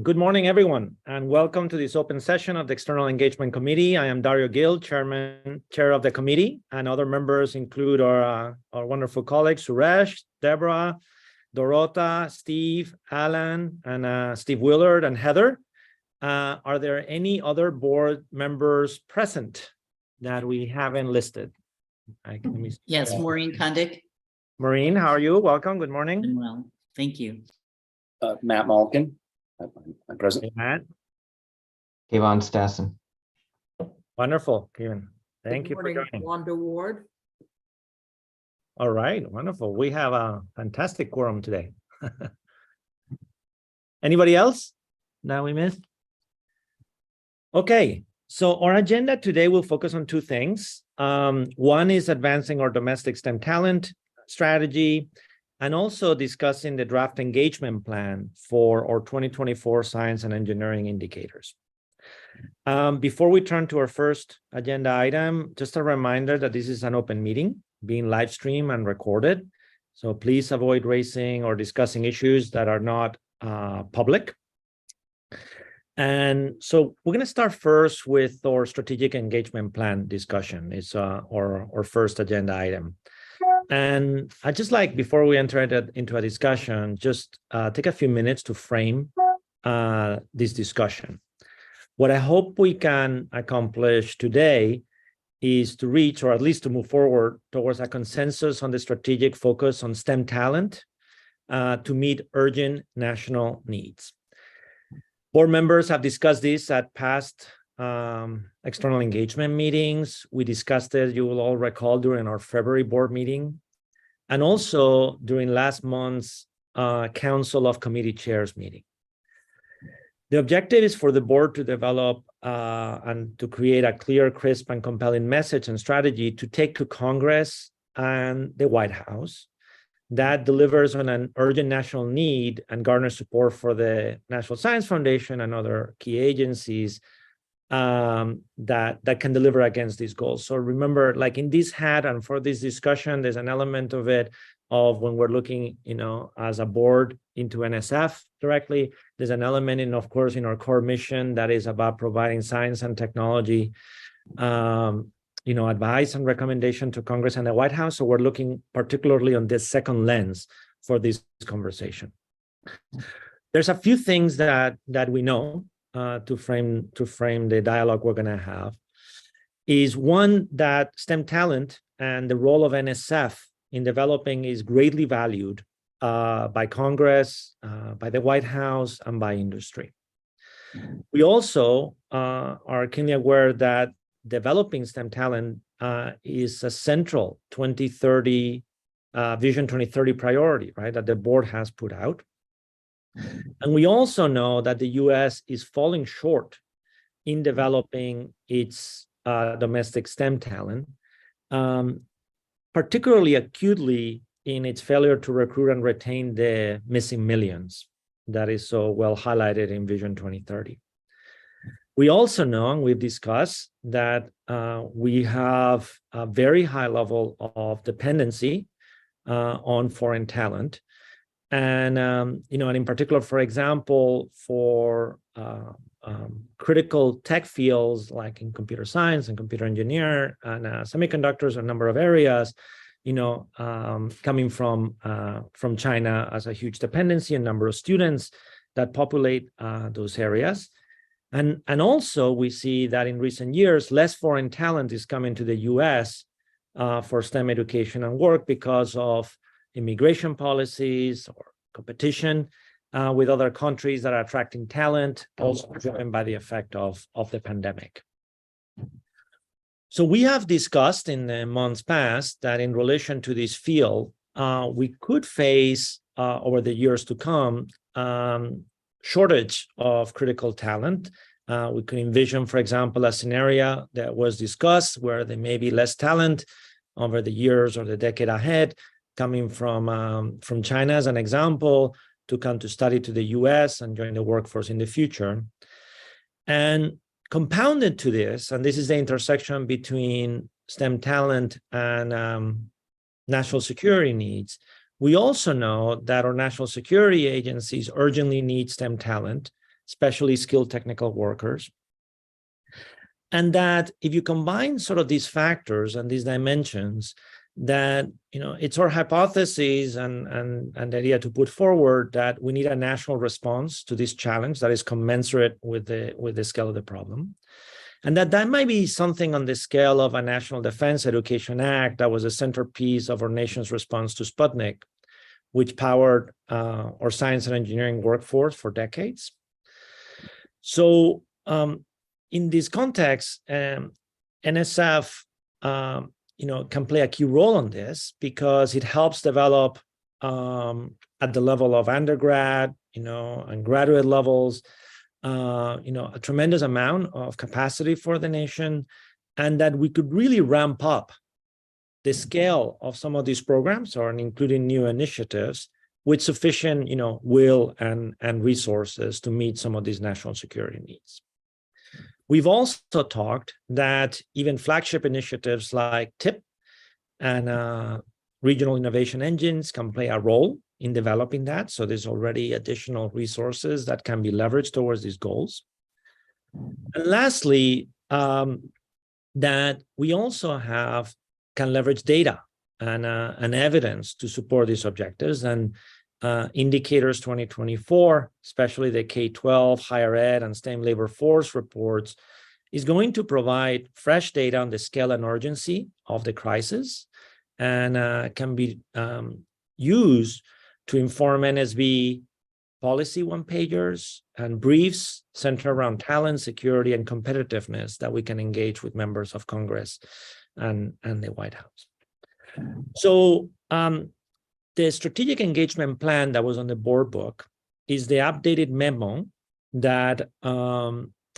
Good morning, everyone, and welcome to this open session of the External Engagement Committee. I am Dario Gil, chair of the committee, and other members include our wonderful colleagues, Suresh, Deborah, Dorota, Steve, Alan, and Steve Willard, and Heather. Are there any other board members present that we haven't listed? Yes, Maureen Kondik. Maureen, how are you? Welcome. Good morning. I'm well, thank you. Matt Malkin, I'm present. Hey, Matt. Kevon Stassen. Wonderful, Kevin. Thank you for Good morning, joining. Wanda Ward. All right, wonderful. We have a fantastic quorum today. Anybody else that we missed? Okay, so our agenda today will focus on two things. One is advancing our domestic STEM talent strategy, and also discussing the draft engagement plan for our 2024 science and engineering indicators. Before we turn to our first agenda item, just a reminder that this is an open meeting being live streamed and recorded. So please avoid raising or discussing issues that are not public. And so we're going to start first with our strategic engagement plan discussion. It's our first agenda item. And I just like, before we enter into a discussion, just take a few minutes to frame this discussion. What I hope we can accomplish today is to reach, or at least to move forward towards a consensus on the strategic focus on STEM talent to meet urgent national needs. Board members have discussed this at past external engagement meetings. We discussed it, you will all recall, during our February board meeting, and also during last month's Council of Committee Chairs meeting. The objective is for the board to develop and to create a clear, crisp, and compelling message and strategy to take to Congress and the White House that delivers on an urgent national need and garners support for the National Science Foundation and other key agencies that can deliver against these goals. So remember, like in this hat and for this discussion, there's an element of it of when we're looking, as a board into NSF directly, there's an element in, of course, in our core mission that is about providing science and technology, advice and recommendation to Congress and the White House. So we're looking particularly on this second lens for this conversation. There's a few things that we know to frame the dialogue we're going to have. Is one, that STEM talent and the role of NSF in developing is greatly valued by Congress, by the White House, and by industry. We also are keenly aware that developing STEM talent is a central 2030 Vision 2030 priority, right, that the board has put out. And we also know that the U.S. is falling short in developing its domestic STEM talent, particularly acutely in its failure to recruit and retain the missing millions that is so well highlighted in Vision 2030. We also know, and we've discussed, that we have a very high level of dependency on foreign talent. And, and in particular, for example, for critical tech fields like in computer science and computer engineer and semiconductors, a number of areas, coming from China as a huge dependency, a number of students that populate those areas. And also we see that in recent years, less foreign talent is coming to the US for STEM education and work because of immigration policies or competition with other countries that are attracting talent, also driven by the effect of the pandemic. So we have discussed in the months past that in relation to this field, we could face over the years to come shortage of critical talent. We could envision, for example, a scenario that was discussed where there may be less talent over the years or the decade ahead coming from China, as an example, to come to study to the US and join the workforce in the future. And compounded to this, and this is the intersection between STEM talent and national security needs, we also know that our national security agencies urgently need STEM talent especially skilled technical workers. And that if you combine sort of these factors and these dimensions, that it's our hypothesis and the idea to put forward that we need a national response to this challenge that is commensurate with the scale of the problem. And that might be something on the scale of a National Defense Education Act that was a centerpiece of our nation's response to Sputnik, which powered our science and engineering workforce for decades. So in this context, NSF can play a key role on this because it helps develop at the level of undergrad, and graduate levels, a tremendous amount of capacity for the nation, and that we could really ramp up the scale of some of these programs, or including new initiatives, with sufficient, will and resources to meet some of these national security needs. We've also talked that even flagship initiatives like TIP and regional innovation engines can play a role in developing that. So there's already additional resources that can be leveraged towards these goals. And lastly, that we also can leverage data and evidence to support these objectives. And Indicators 2024, especially the K-12, higher ed, and STEM labor force reports, is going to provide fresh data on the scale and urgency of the crisis, and can be used to inform NSB policy one-pagers and briefs centered around talent, security, and competitiveness that we can engage with members of Congress and the White House. So the strategic engagement plan that was on the board book is the updated memo that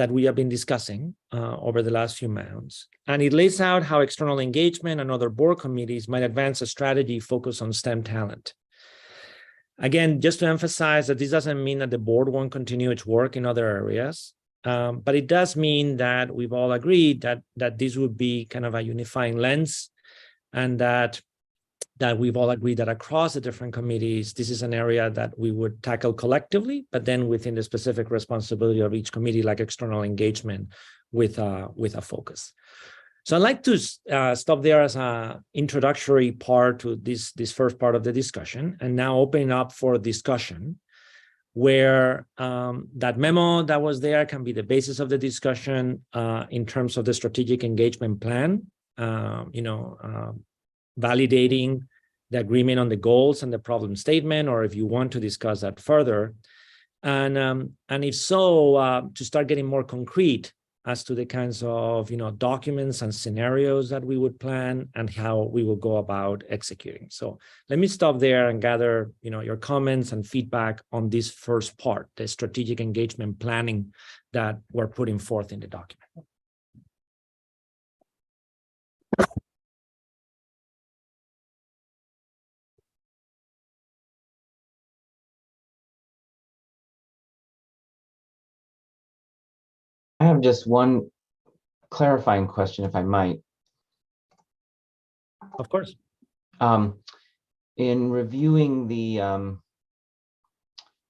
we have been discussing over the last few months. And it lays out how external engagement and other board committees might advance a strategy focused on STEM talent. Again, just to emphasize that this doesn't mean that the board won't continue its work in other areas, but it does mean that we've all agreed that this would be kind of a unifying lens, and that we've all agreed that across the different committees, this is an area that we would tackle collectively, but then within the specific responsibility of each committee, like external engagement, with a focus. So I'd like to stop there as an introductory part to this first part of the discussion, and now open up for discussion, where that memo that was there can be the basis of the discussion in terms of the strategic engagement plan, validating the agreement on the goals and the problem statement, or if you want to discuss that further. And if so, to start getting more concrete as to the kinds of documents and scenarios that we would plan and how we will go about executing. So let me stop there and gather your comments and feedback on this first part, the strategic engagement planning that we're putting forth in the document. I have just one clarifying question, if I might. Of course. In reviewing the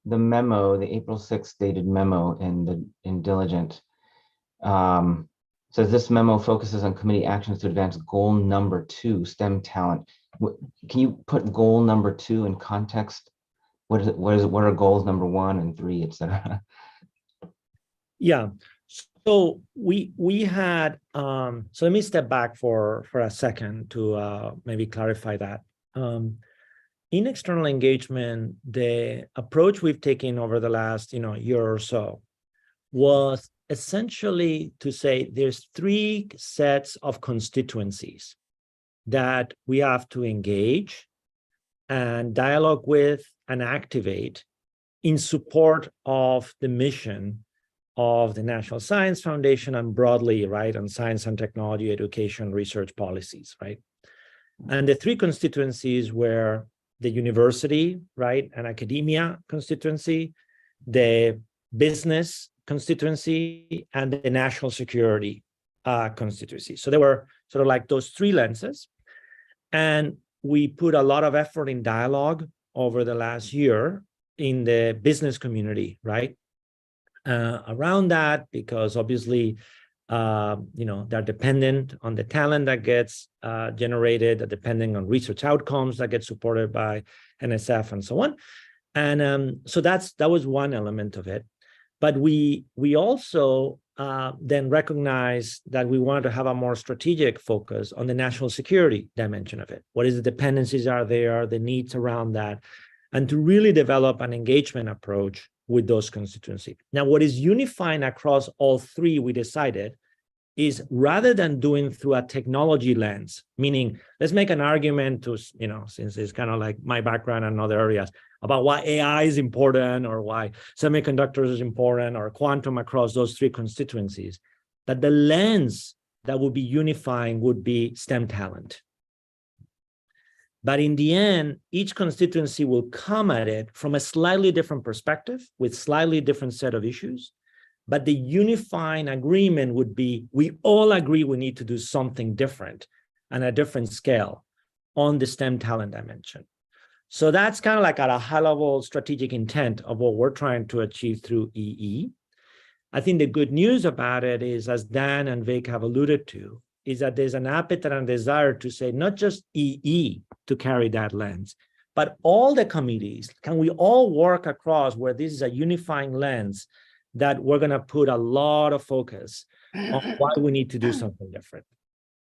memo, the April 6th dated memo in Diligent, says this memo focuses on committee actions to advance goal number 2, STEM talent. Can you put goal number 2 in context? What are goals number 1 and 3, et cetera? Yeah. So we had, so let me step back for a second to maybe clarify that. In external engagement, the approach we've taken over the last year or so was essentially to say there's 3 sets of constituencies that we have to engage and dialogue with and activate in support of the mission of the National Science Foundation, and broadly, right, on science and technology, education, research policies, right? And the 3 constituencies were the university, right, and academia constituency, the business constituency, and the national security constituency. So there were sort of like those 3 lenses. And we put a lot of effort in dialogue over the last year in the business community, right? around that, because obviously, they're dependent on the talent that gets generated, depending on research outcomes that get supported by NSF and so on. And so that was one element of it. But we also then recognized that we wanted to have a more strategic focus on the national security dimension of it. What is the dependencies are there, the needs around that, and to really develop an engagement approach with those constituencies. Now, what is unifying across all three, we decided, is rather than doing through a technology lens, meaning let's make an argument to, since it's kind of like my background and other areas, about why AI is important or why semiconductors is important or quantum across those three constituencies, that the lens that would be unifying would be STEM talent. But in the end, each constituency will come at it from a slightly different perspective with slightly different set of issues. But the unifying agreement would be, we all agree we need to do something different and a different scale on the STEM talent dimension. So that's kind of like at a high level strategic intent of what we're trying to achieve through EE. I think the good news about it is, as Dan and Vic have alluded to, is that there's an appetite and desire to say not just EE to carry that lens, but all the committees. Can we all work across where this is a unifying lens that we're going to put a lot of focus on why we need to do something different?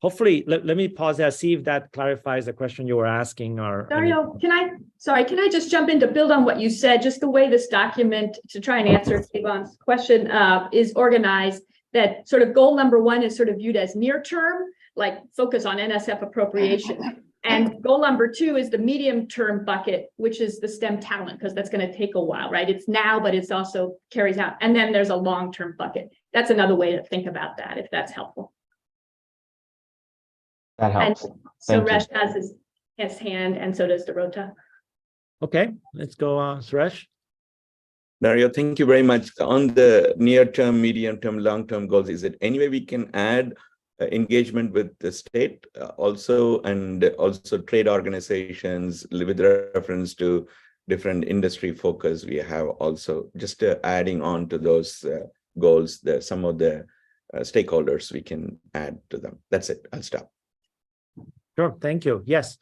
Hopefully, let me pause there, see if that clarifies the question you were asking. Or Dario, can I just jump in to build on what you said? Just the way this document, to try and answer Yvonne's question, is organized, that sort of goal number one is sort of viewed as near term, like focus on NSF appropriation. And goal number two is the medium term bucket, which is the STEM talent, because that's going to take a while, right? It's now, but it's also carries out. And then there's a long term bucket. That's another way to think about that, if that's helpful. That helps. And Suresh has his hand, and so does Dorota. Okay, let's go, Suresh. Dario, thank you very much. On the near-term, medium-term, long-term goals, is it any way we can add engagement with the state also, and also trade organizations with reference to different industry focus we have also, just adding on to those goals, some of the stakeholders we can add to them. That's it. I'll stop. Sure, thank you. Yes,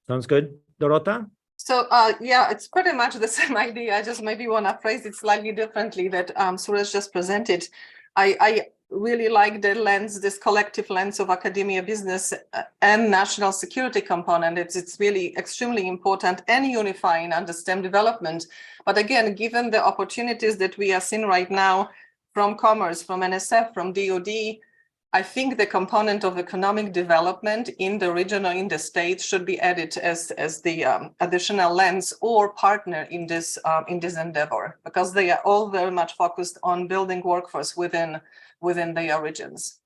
sounds good. Dorota? So yeah, it's pretty much the same idea. I just maybe want to phrase it slightly differently that Suresh just presented. I really like the lens, this collective lens of academia, business, and national security component. It's really extremely important and unifying under STEM development. But again, given the opportunities that we are seeing right now from commerce, from NSF, from DoD, I think the component of economic development in the region or in the state should be added as the additional lens or partner in this endeavor, because they are all very much focused on building workforce within their regions.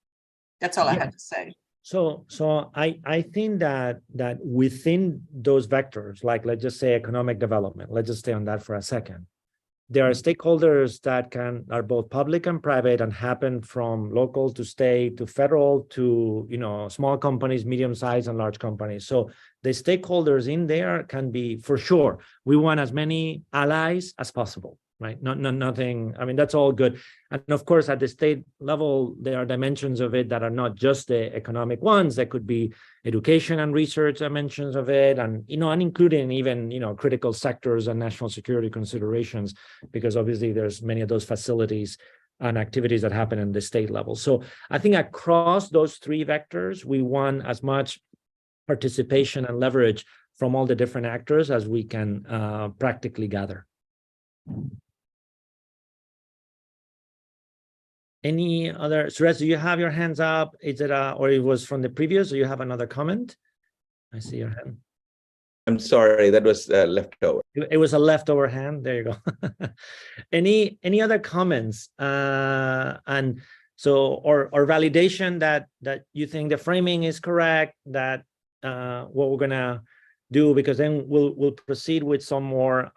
That's all I had to say. So I think that within those vectors, like let's just say economic development, let's just stay on that for a second. There are stakeholders that are both public and private and happen from local to state to federal to small companies, medium-sized and large companies. So the stakeholders in there can be, for sure, we want as many allies as possible, right? Nothing, I mean, that's all good. And of course, at the state level, there are dimensions of it that are not just the economic ones. That could be education and research dimensions of it, and and including even critical sectors and national security considerations, because obviously there's many of those facilities and activities that happen in the state level. So I think across those three vectors, we want as much participation and leverage from all the different actors as we can practically gather. Any other? Suresh, do you have your hands up? Is it or it was from the previous, or you have another comment? I see your hand. I'm sorry, that was leftover. It was a leftover hand. There you go. Any other comments? And so, or validation that you think the framing is correct, that what we're gonna do, because then we'll proceed with some more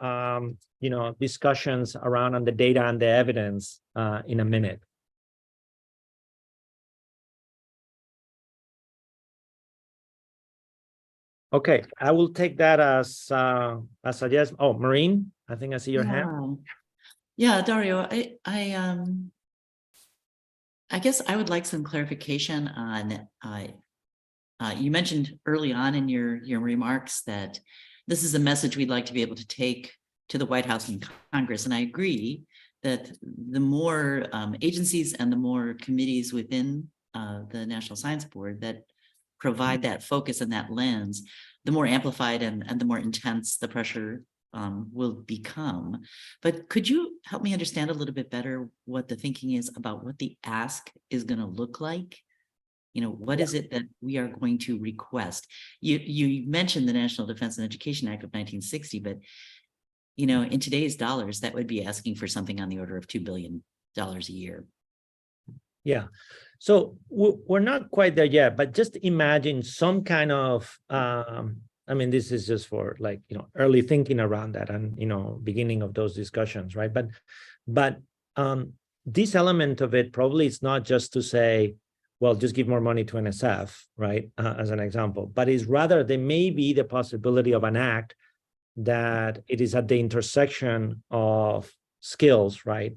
discussions around on the data and the evidence in a minute. Okay, I will take that as a yes. Oh, Maureen, I think I see your hand. Yeah, Dario, I guess I would like some clarification on, you mentioned early on in your remarks that this is a message we'd like to be able to take to the White House and Congress. And I agree that the more agencies and the more committees within the National Science Board that provide that focus and that lens, the more amplified and the more intense the pressure will become. But could you help me understand a little bit better what the thinking is about what the ask is going to look like? You know, what is it that we are going to request? You mentioned the National Defense and Education Act of 1960, but you know, in today's dollars, that would be asking for something on the order of $2 billion a year. Yeah. So we're not quite there yet, but just imagine some kind of, I mean, this is just for like, you know, early thinking around that and, you know, beginning of those discussions, right? But this element of it probably is not just to say, well, just give more money to NSF, right? As an example, but is rather there may be the possibility of an act that it is at the intersection of skills, right?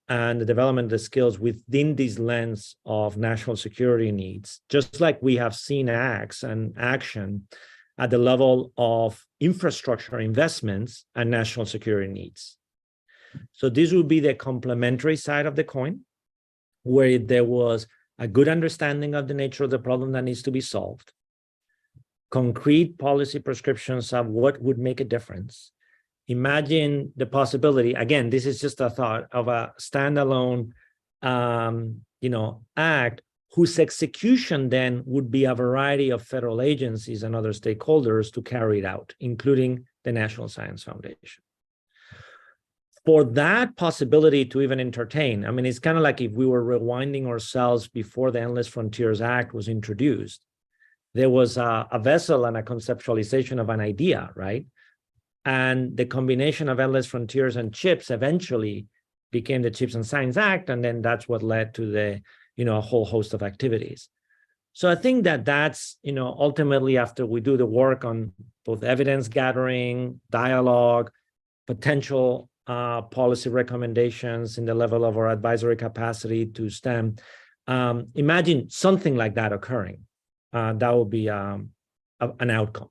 And the development of the skills within this lens of national security needs, just like we have seen acts and action at the level of infrastructure investments and national security needs. So this would be the complementary side of the coin, where there was a good understanding of the nature of the problem that needs to be solved, concrete policy prescriptions of what would make a difference. Imagine the possibility, again, this is just a thought of a standalone, you know, act whose execution then would be a variety of federal agencies and other stakeholders to carry it out, including the National Science Foundation. For that possibility to even entertain, I mean, it's kind of like if we were rewinding ourselves before the Endless Frontiers Act was introduced. There was a vessel and a conceptualization of an idea, right? And the combination of Endless Frontiers and CHIPS eventually became the CHIPS and Science Act, and then that's what led to the, you know, a whole host of activities. So I think that that's, you know, ultimately after we do the work on both evidence gathering, dialogue, potential policy recommendations in the level of our advisory capacity to STEM, imagine something like that occurring. That would be an outcome.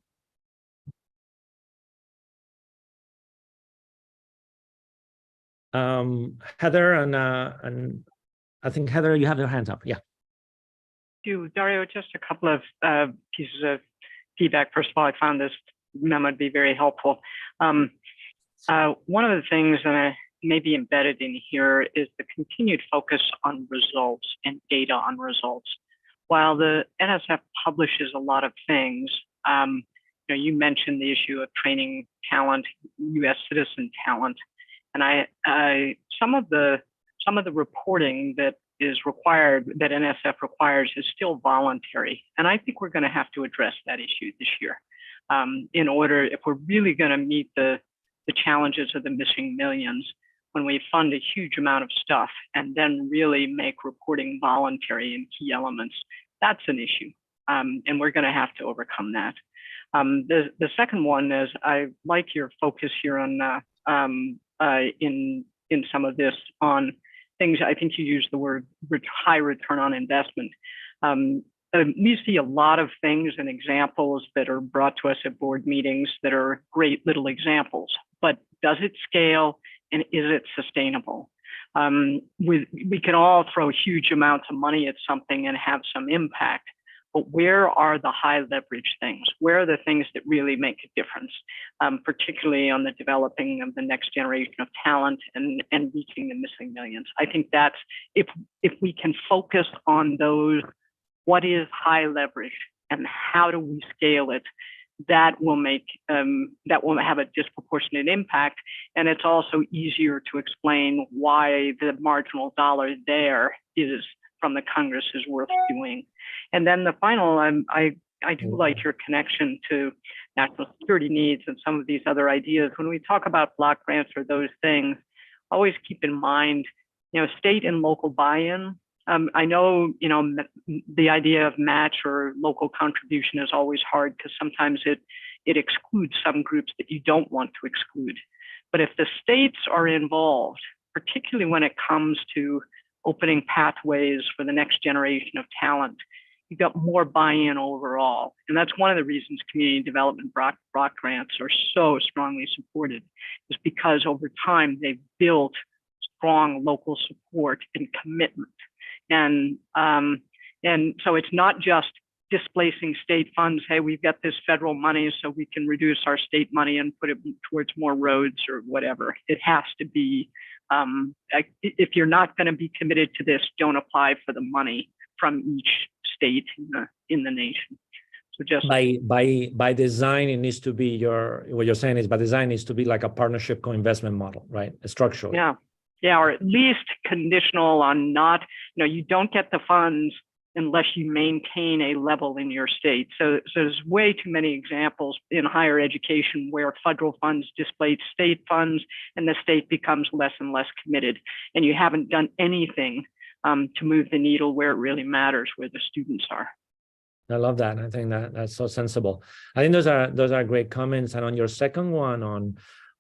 Heather and I think Heather, you have your hands up. Yeah. Thank you, Dario. Just a couple of pieces of feedback. First of all, I found this memo to be very helpful. One of the things that may be embedded in here is the continued focus on results and data on results. While the NSF publishes a lot of things, you know, you mentioned the issue of training talent, U.S. citizen talent, and some of the reporting that is required, that NSF requires, is still voluntary, and I think we're going to have to address that issue this year, in order, if we're really going to meet the challenges of the missing millions, when we fund a huge amount of stuff and then really make reporting voluntary in key elements, that's an issue, and we're going to have to overcome that. The second one is I like your focus here on in some of this on things. I think you used the word high return on investment. We see a lot of things and examples that are brought to us at board meetings that are great little examples, but does it scale and is it sustainable? We can all throw huge amounts of money at something and have some impact, but where are the high leverage things? Where are the things that really make a difference, particularly on the developing of the next generation of talent and reaching the missing millions? I think that's, if we can focus on those, what is high leverage and how do we scale it, that will make, that will have a disproportionate impact. And it's also easier to explain why the marginal dollar there is from the Congress is worth doing. And then the final, I do like your connection to national security needs and some of these other ideas. When we talk about block grants or those things, always keep in mind, you know, state and local buy-in. I know, you know, the idea of match or local contribution is always hard because sometimes it excludes some groups that you don't want to exclude. But if the states are involved particularly when it comes to opening pathways for the next generation of talent, you've got more buy-in overall. And that's one of the reasons community development block grants are so strongly supported, is because over time they've built strong local support and commitment. And so it's not just displacing state funds. Hey, we've got this federal money, so we can reduce our state money and put it towards more roads or whatever. It has to be, if you're not going to be committed to this, don't apply for the money from each state in the nation. So just by design, it needs to be what you're saying is by design needs to be like a partnership co-investment model, right? Structurally. Yeah, or at least conditional on not, you don't get the funds unless you maintain a level in your state. So there's way too many examples in higher education where federal funds displace state funds and the state becomes less and less committed. And you haven't done anything to move the needle where it really matters, where the students are. I love that. I think that's so sensible. I think those are great comments. And on your second one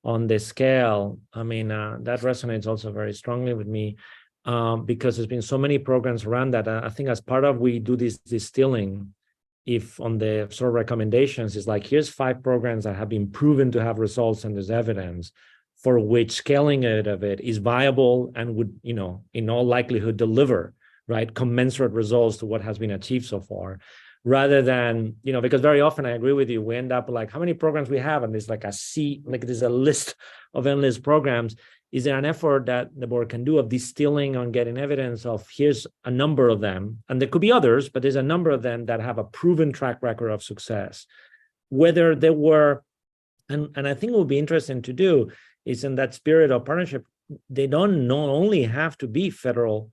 on the scale, I mean, that resonates also very strongly with me. Because there's been so many programs around that. I think as part of we do this distilling, if on the sort of recommendations is like, here's 5 programs that have been proven to have results and there's evidence for which scaling it of it is viable and would, in all likelihood deliver, right, commensurate results to what has been achieved so far. Rather than, because very often I agree with you, we end up like how many programs we have, and there's like there's a list of endless programs. Is there an effort that the board can do of distilling on getting evidence of here's a number of them, and there could be others, but there's a number of them that have a proven track record of success. Whether there were, and I think it would be interesting to do is in that spirit of partnership, they don't not only have to be federal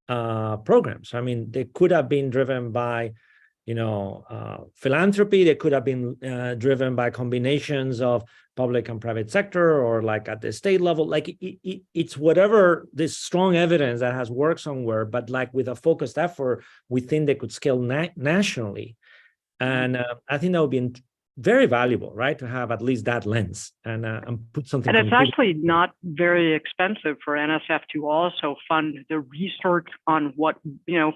programs. I mean, they could have been driven by philanthropy. They could have been driven by combinations of public and private sector, or like at the state level. Like it's whatever this strong evidence that has worked somewhere, but like with a focused effort, we think they could scale nationally. And I think that would be very valuable, right, to have at least that lens and put something. And it's actually not very expensive for NSF to also fund the research on what, if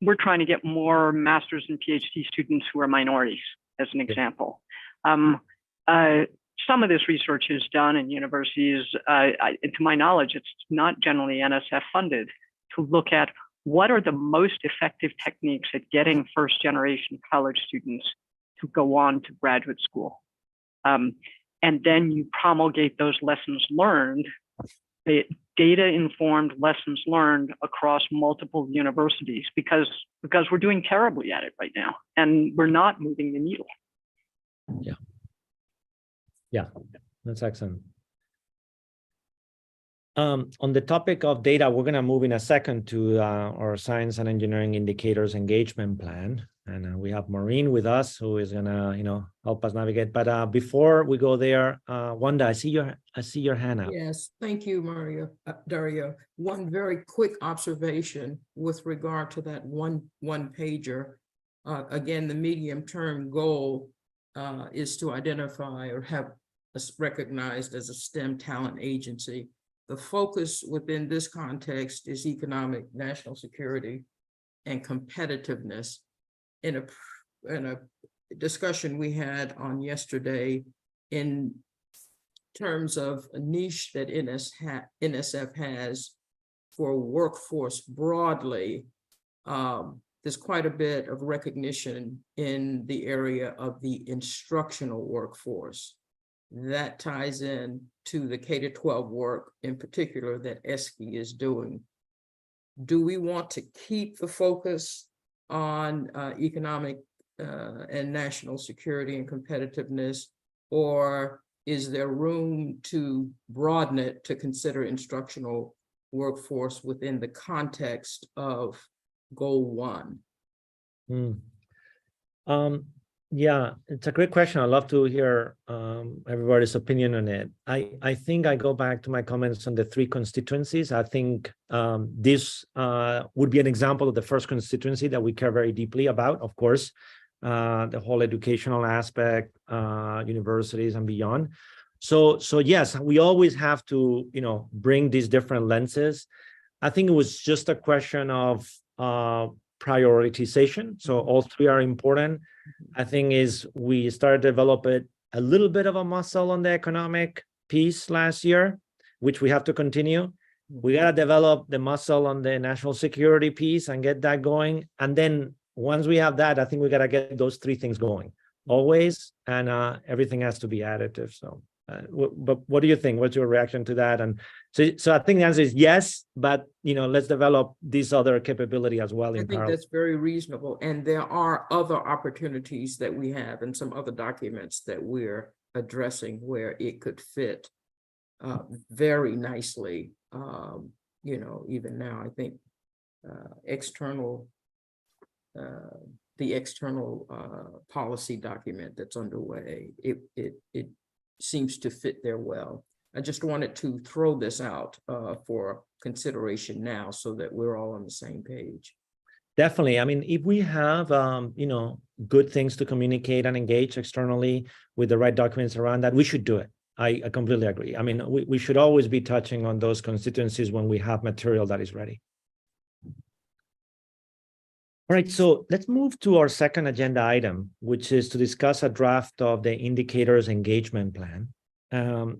we're trying to get more master's and PhD students who are minorities, as an example. Some of this research is done in universities. To my knowledge, it's not generally NSF funded, to look at what are the most effective techniques at getting first generation college students to go on to graduate school. And then you promulgate those lessons learned, the data-informed lessons learned across multiple universities, because we're doing terribly at it right now, and we're not moving the needle. Yeah, that's excellent. On the topic of data, we're going to move in a second to our science and engineering indicators engagement plan. And we have Maureen with us, who is going to, help us navigate. But before we go there, Wanda, I see your hand up. Yes, thank you, Dario. One very quick observation with regard to that one pager. Again, the medium-term goal is to identify or have us recognized as a STEM talent agency. The focus within this context is economic, national security, and competitiveness. In a discussion we had on yesterday, in terms of a niche that NSF has for workforce broadly, there's quite a bit of recognition in the area of the instructional workforce. That ties in to the K-12 work in particular that ESPE is doing. Do we want to keep the focus on economic and national security and competitiveness, or is there room to broaden it to consider instructional workforce within the context of Goal 1? Yeah, it's a great question. I'd love to hear everybody's opinion on it. I think I go back to my comments on the 3 constituencies. I think this would be an example of the first constituency that we care very deeply about, of course, the whole educational aspect, universities and beyond. So yes, we always have to, bring these different lenses. I think it was just a question of prioritization. So all three are important. I think is we started to develop a little bit of a muscle on the economic piece last year, which we have to continue. We got to develop the muscle on the national security piece and get that going. And then once we have that, I think we got to get those three things going always, and everything has to be additive. So, but what do you think? What's your reaction to that? And so I think the answer is yes, but let's develop this other capability as well. I think that's very reasonable. And there are other opportunities that we have and some other documents that we're addressing where it could fit very nicely. Even now, I think the external policy document that's underway, it seems to fit there well. I just wanted to throw this out for consideration now so that we're all on the same page. Definitely. I mean, if we have, good things to communicate and engage externally with the right documents around that, we should do it. I completely agree. I mean, we should always be touching on those constituencies when we have material that is ready. All right, so let's move to our second agenda item, which is to discuss a draft of the indicators engagement plan.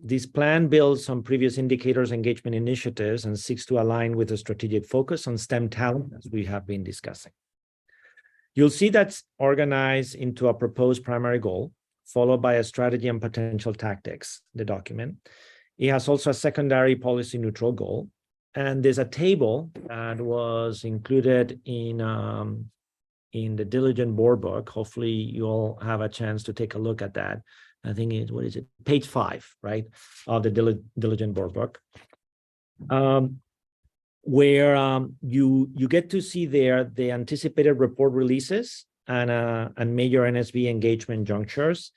This plan builds on previous indicators engagement initiatives and seeks to align with a strategic focus on STEM talent, as we have been discussing. You'll see that's organized into a proposed primary goal, followed by a strategy and potential tactics, the document. It has also a secondary policy neutral goal. And there's a table that was included in the Diligent board book. Hopefully you'll have a chance to take a look at that. I think it's, what is it? Page 5, right? Of the Diligent board book. Where you get to see there the anticipated report releases and major NSV engagement junctures.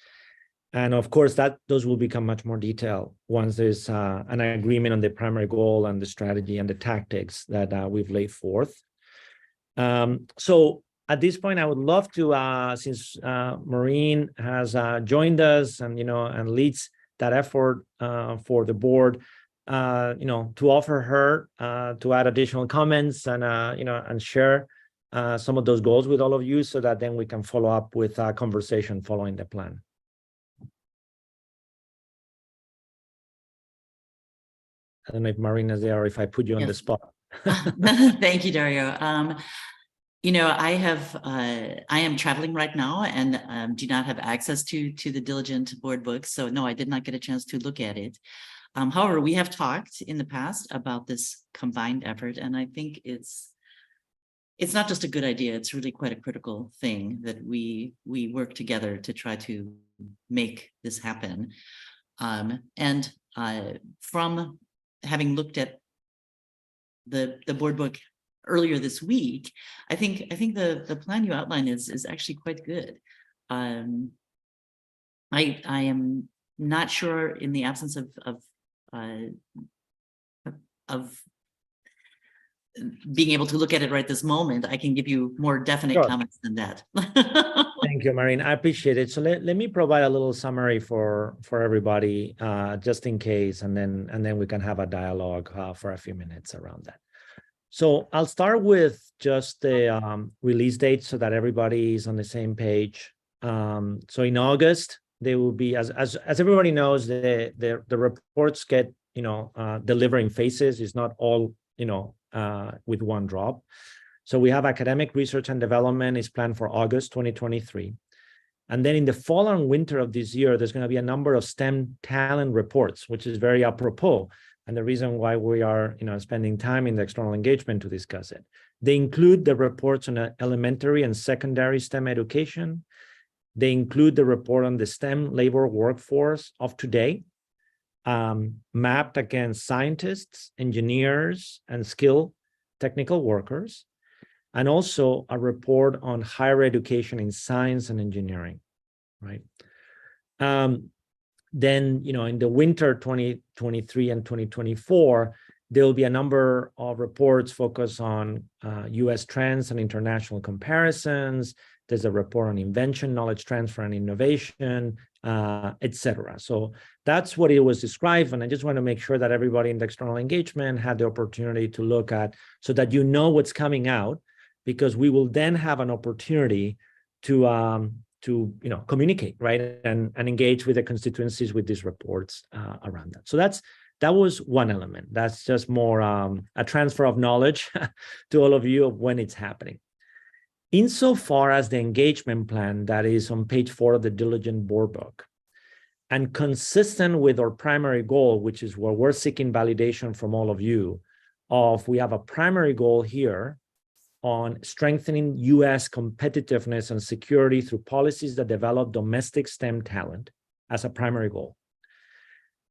And of course, those will become much more detailed once there's an agreement on the primary goal and the strategy and the tactics that we've laid forth. So at this point, I would love to, since Maureen has joined us and and leads that effort for the board, to offer her to add additional comments and and share some of those goals with all of you, so that then we can follow up with a conversation following the plan. I don't know if Marina's there or if I put you on the spot. Thank you, Dario. I am traveling right now and do not have access to the Diligent board book. So no, I did not get a chance to look at it. However, we have talked in the past about this combined effort, and I think it's not just a good idea, it's really quite a critical thing that we work together to try to make this happen. From having looked at the board book earlier this week, I think the plan you outlined is actually quite good. I am not sure, in the absence of being able to look at it right this moment, I can give you more definite comments than that. Thank you, Maureen. I appreciate it. So let me provide a little summary for everybody, just in case, and then we can have a dialogue for a few minutes around that. So I'll start with just the release date so that everybody is on the same page. So in August, they will be, as everybody knows, the reports get delivering phases. It's not all with one drop. So we have academic research and development is planned for August 2023. And then in the fall and winter of this year, there's going to be a number of STEM talent reports, which is very apropos. And the reason why we are spending time in the external engagement to discuss it. They include the reports on elementary and secondary STEM education. They include the report on the STEM labor workforce of today, mapped against scientists, engineers, and skilled technical workers, and also a report on higher education in science and engineering, right? Then, in the winter 2023 and 2024, there will be a number of reports focused on US trends and international comparisons. There's a report on invention, knowledge transfer, and innovation, etc. So that's what it was described. And I just want to make sure that everybody in the external engagement had the opportunity to look at, so that you know what's coming out, because we will then have an opportunity to communicate, right, and engage with the constituencies with these reports around that. So that was one element. That's just more a transfer of knowledge to all of you of when it's happening. Insofar as the engagement plan that is on page 4 of the Diligent Board Book, and consistent with our primary goal, which is where we're seeking validation from all of you, we have a primary goal here on strengthening U.S. competitiveness and security through policies that develop domestic STEM talent as a primary goal.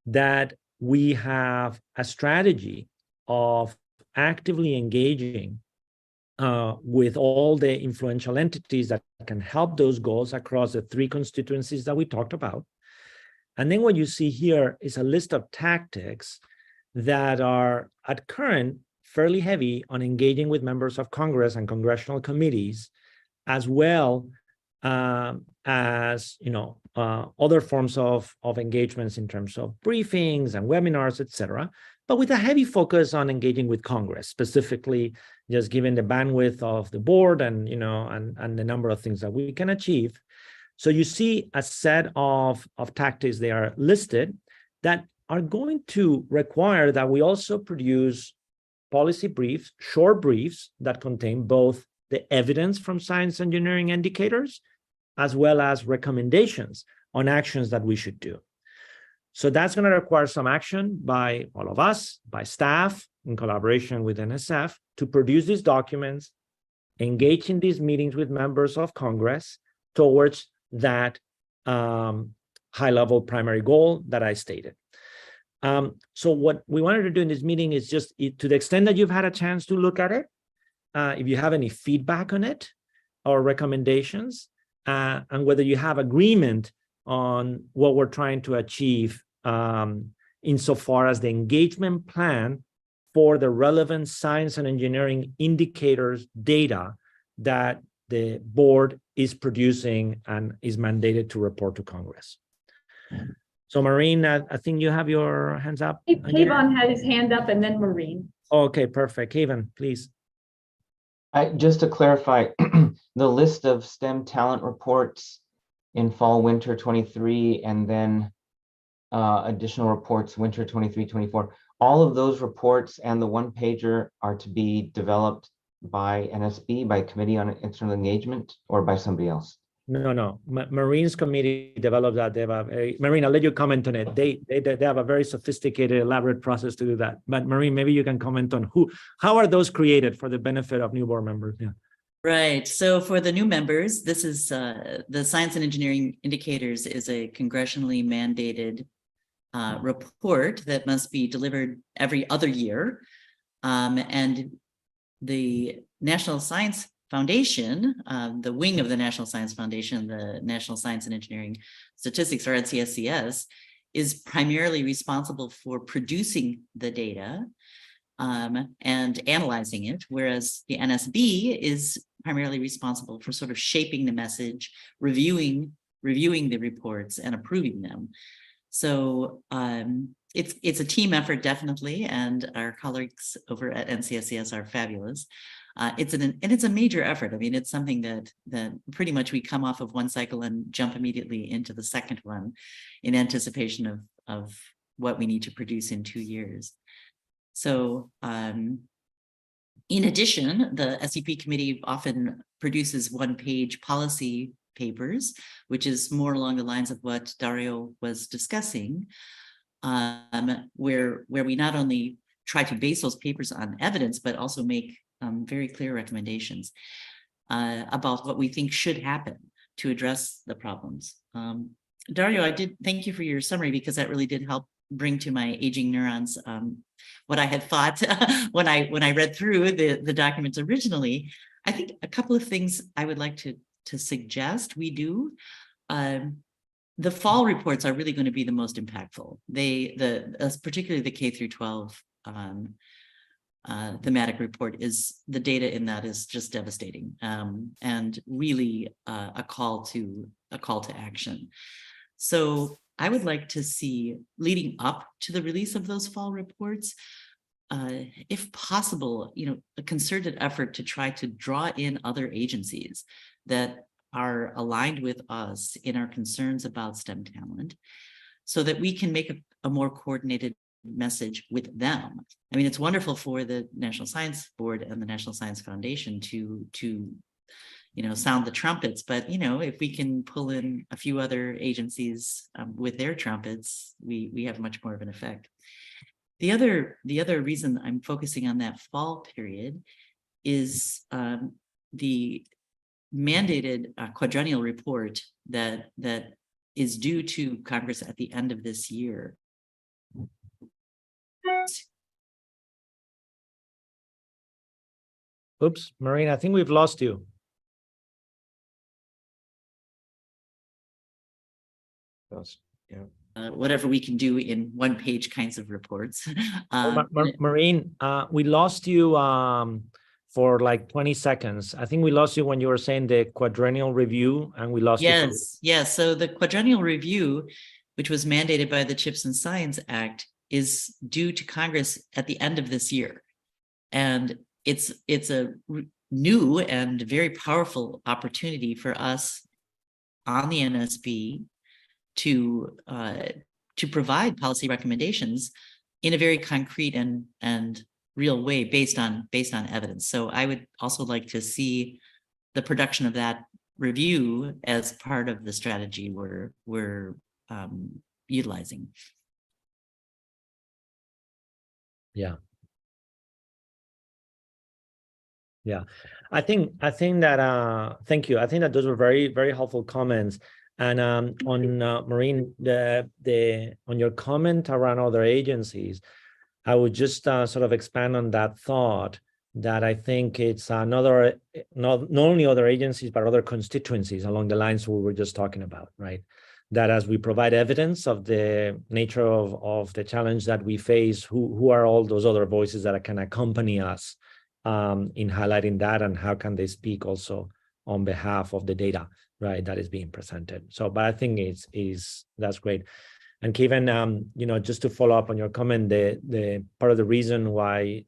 That we have a strategy of actively engaging with all the influential entities that can help those goals across the 3 constituencies that we talked about. And then what you see here is a list of tactics that are at current fairly heavy on engaging with members of Congress and congressional committees, as well as other forms of engagements in terms of briefings and webinars, etc., but with a heavy focus on engaging with Congress, specifically just given the bandwidth of the board and the number of things that we can achieve. So you see a set of tactics they are listed that are going to require that we also produce policy briefs, short briefs that contain both the evidence from science engineering indicators, as well as recommendations on actions that we should do. So that's going to require some action by all of us, by staff, in collaboration with NSF, to produce these documents, engage in these meetings with members of Congress towards that high-level primary goal that I stated. So what we wanted to do in this meeting is just, to the extent that you've had a chance to look at it, if you have any feedback on it or recommendations, and whether you have agreement on what we're trying to achieve insofar as the engagement plan for the relevant science and engineering indicators data that the board is producing and is mandated to report to Congress. So Maureen, I think you have your hands up. Kayvon had his hand up, and then Maureen. Okay, perfect. Kayvon, please. Just to clarify, the list of STEM talent reports in fall, winter 23, and then additional reports, winter 23, 24, all of those reports and the one pager are to be developed by NSB, by Committee on External Engagement, or by somebody else? No. Maureen's committee developed that. They have Maureen, I'll let you comment on it. They have a very sophisticated, elaborate process to do that. But Maureen, maybe you can comment on how are those created for the benefit of new board members? Yeah. Right. So for the new members, this is the Science and Engineering Indicators is a congressionally mandated report that must be delivered every other year. And the National Science Foundation, the wing of the National Science Foundation, the National Science and Engineering Statistics, or NCSCS, is primarily responsible for producing the data and analyzing it, whereas the NSB is primarily responsible for sort of shaping the message, reviewing the reports and approving them. So it's a team effort, definitely, and our colleagues over at NCSCS are fabulous. It's a major effort. I mean, it's something that pretty much we come off of one cycle and jump immediately into the second one in anticipation of what we need to produce in 2 years. So in addition, the SEP committee often produces one-page policy papers, which is more along the lines of what Dario was discussing, where we not only try to base those papers on evidence, but also make very clear recommendations about what we think should happen to address the problems. Dario, I did thank you for your summary, because that really did help bring to my aging neurons what I had thought when I read through the documents originally. I think a couple of things I would like to suggest we do. The fall reports are really going to be the most impactful. Particularly the K through 12 thematic report, is the data in that is just devastating, and really a call to action. So I would like to see, leading up to the release of those fall reports, if possible, a concerted effort to try to draw in other agencies that are aligned with us in our concerns about STEM talent, so that we can make a more coordinated message with them. I mean, it's wonderful for the National Science Board and the National Science Foundation to sound the trumpets, but if we can pull in a few other agencies with their trumpets, we have much more of an effect. The other reason I'm focusing on that fall period is the mandated quadrennial report that is due to Congress at the end of this year. Oops, Maureen, I think we've lost you. Yeah. Whatever we can do in one-page kinds of reports. Maureen, we lost you for like 20 seconds. I think we lost you when you were saying the quadrennial review, and we lost you. Yes. So the quadrennial review, which was mandated by the CHIPS and Science Act, is due to Congress at the end of this year. And it's a new and very powerful opportunity for us on the NSB to provide policy recommendations in a very concrete and real way based on evidence. So I would also like to see the production of that review as part of the strategy we're utilizing. Yeah, I think that thank you. I think that those were very, very helpful comments. And on Maureen, on your comment around other agencies, I would just sort of expand on that thought, that I think it's not only other agencies, but other constituencies along the lines we were just talking about, right? That as we provide evidence of the nature of the challenge that we face, who are all those other voices that can accompany us in highlighting that, and how can they speak also on behalf of the data, right, that is being presented. So, but I think that's great. And Kevin, just to follow up on your comment, the part of the reason why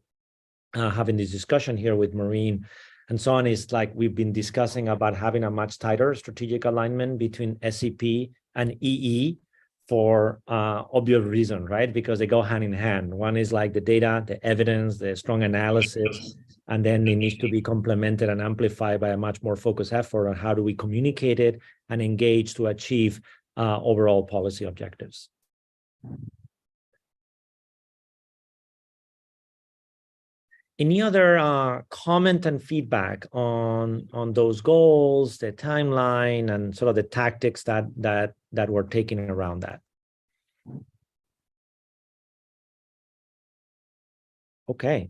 having this discussion here with Maureen and so on is like we've been discussing about having a much tighter strategic alignment between SCP and EE for obvious reason, right? Because they go hand in hand. One is like the data, the evidence, the strong analysis, and then it needs to be complemented and amplified by a much more focused effort on how do we communicate it and engage to achieve overall policy objectives. Any other comment and feedback on those goals, the timeline, and sort of the tactics that we're taking around that? Okay.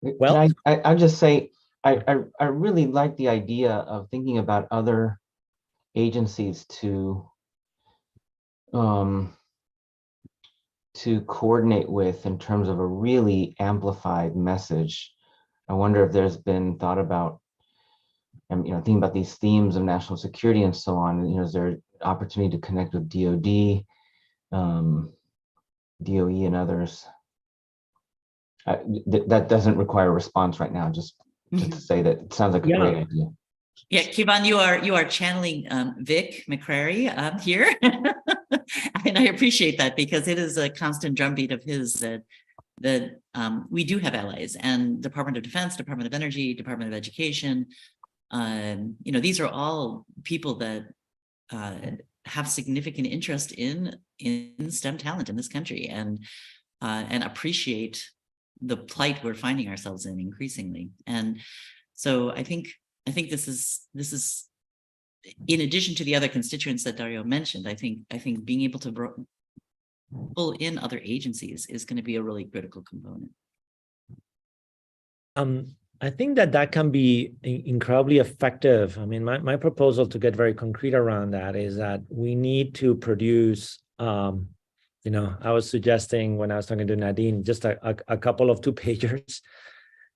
Well, I'll just say I really like the idea of thinking about other agencies to coordinate with in terms of a really amplified message. I wonder if there's been thought about, thinking about these themes of national security and so on. Is there opportunity to connect with DoD, DOE, and others? That doesn't require a response right now. Just to say that it sounds like a great idea. Yeah, Kevin, you are channeling Vic McCrary here. And I appreciate that, because it is a constant drumbeat of his that we do have allies, and Department of Defense, Department of Energy, Department of Education. These are all people that have significant interest in STEM talent in this country, and appreciate the plight we're finding ourselves in increasingly. And so I think this is in addition to the other constituents that Dario mentioned. I think being able to pull in other agencies is going to be a really critical component. I think that can be incredibly effective. I mean, my proposal to get very concrete around that is that we need to produce, I was suggesting when I was talking to Nadine, just a couple of 2-pagers.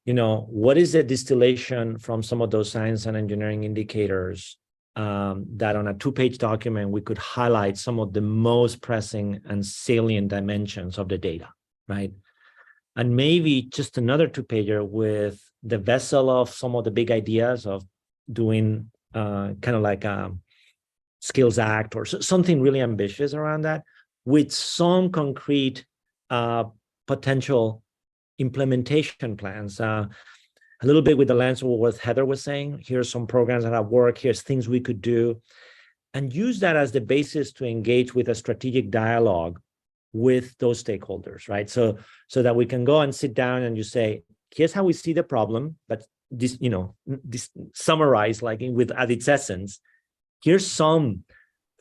What is the distillation from some of those science and engineering indicators that on a 2-page document, we could highlight some of the most pressing and salient dimensions of the data, right? And maybe just another 2-pager with the vessel of some of the big ideas of doing kind of like a Skills Act or something really ambitious around that, with some concrete potential implementation plans. A little bit with the lens of what Heather was saying. Here's some programs that have worked. Here's things we could do, and use that as the basis to engage with a strategic dialogue with those stakeholders, right? So that we can go and sit down and you say, here's how we see the problem, but this, this summarized like at its essence. Here's some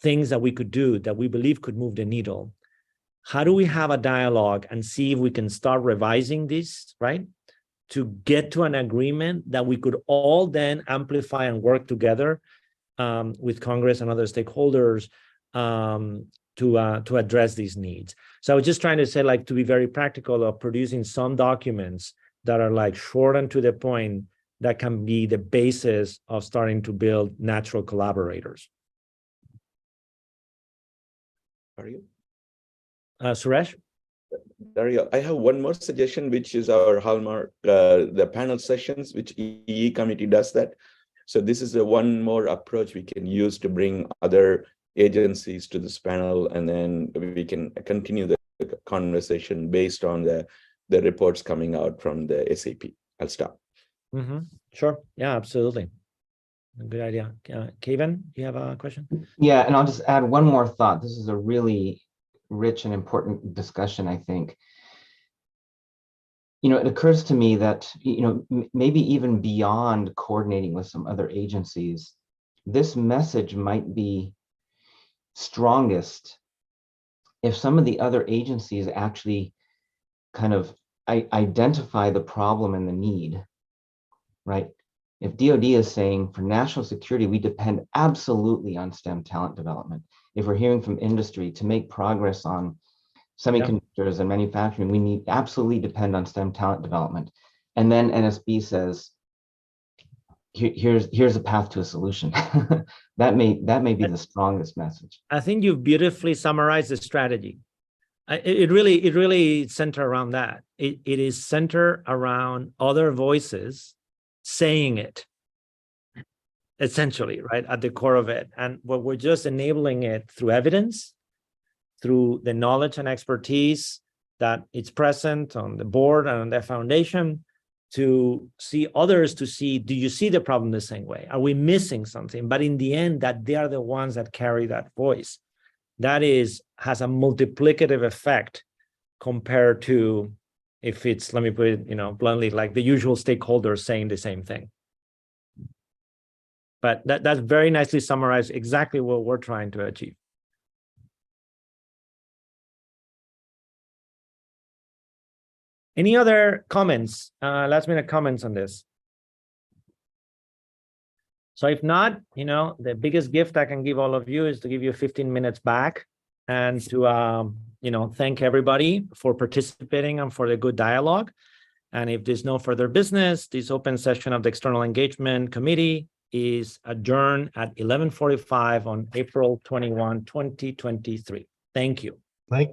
things that we could do that we believe could move the needle. How do we have a dialogue and see if we can start revising this, right? To get to an agreement that we could all then amplify and work together with Congress and other stakeholders to address these needs. So I was just trying to say, like, to be very practical of producing some documents that are like short and to the point that can be the basis of starting to build natural collaborators. Are you? Suresh? Dario, I have one more suggestion, which is our hallmark, the panel sessions, which EE committee does that. So this is one more approach we can use to bring other agencies to this panel, and then we can continue the conversation based on the reports coming out from the SAP. I'll stop. Mm-hmm. Sure. Yeah, absolutely. Good idea. Kevin, you have a question? Yeah, and I'll just add one more thought. This is a really rich and important discussion, I think. It occurs to me that, maybe even beyond coordinating with some other agencies, this message might be strongest if some of the other agencies actually kind of identify the problem and the need, right? If DoD is saying for national security, we depend absolutely on STEM talent development. If we're hearing from industry to make progress on semiconductors and manufacturing, we need absolutely depend on STEM talent development. And then NSB says, here's a path to a solution. that may be the strongest message. I think you've beautifully summarized the strategy. It really centers around that. It is centered around other voices saying it, essentially, right, at the core of it. And what we're just enabling it through evidence, through the knowledge and expertise that it's present on the board and on the foundation, to see others, to see, do you see the problem the same way? Are we missing something? But in the end, that they are the ones that carry that voice. That has a multiplicative effect compared to if it's, let me put it, bluntly, like the usual stakeholders saying the same thing. But that's very nicely summarized exactly what we're trying to achieve. Any other comments, last minute comments on this? So if not, the biggest gift I can give all of you is to give you 15 minutes back and to, thank everybody for participating and for the good dialogue. And if there's no further business, this open session of the External Engagement Committee is adjourned at 11:45 on April 21, 2023. Thank you. Thank you.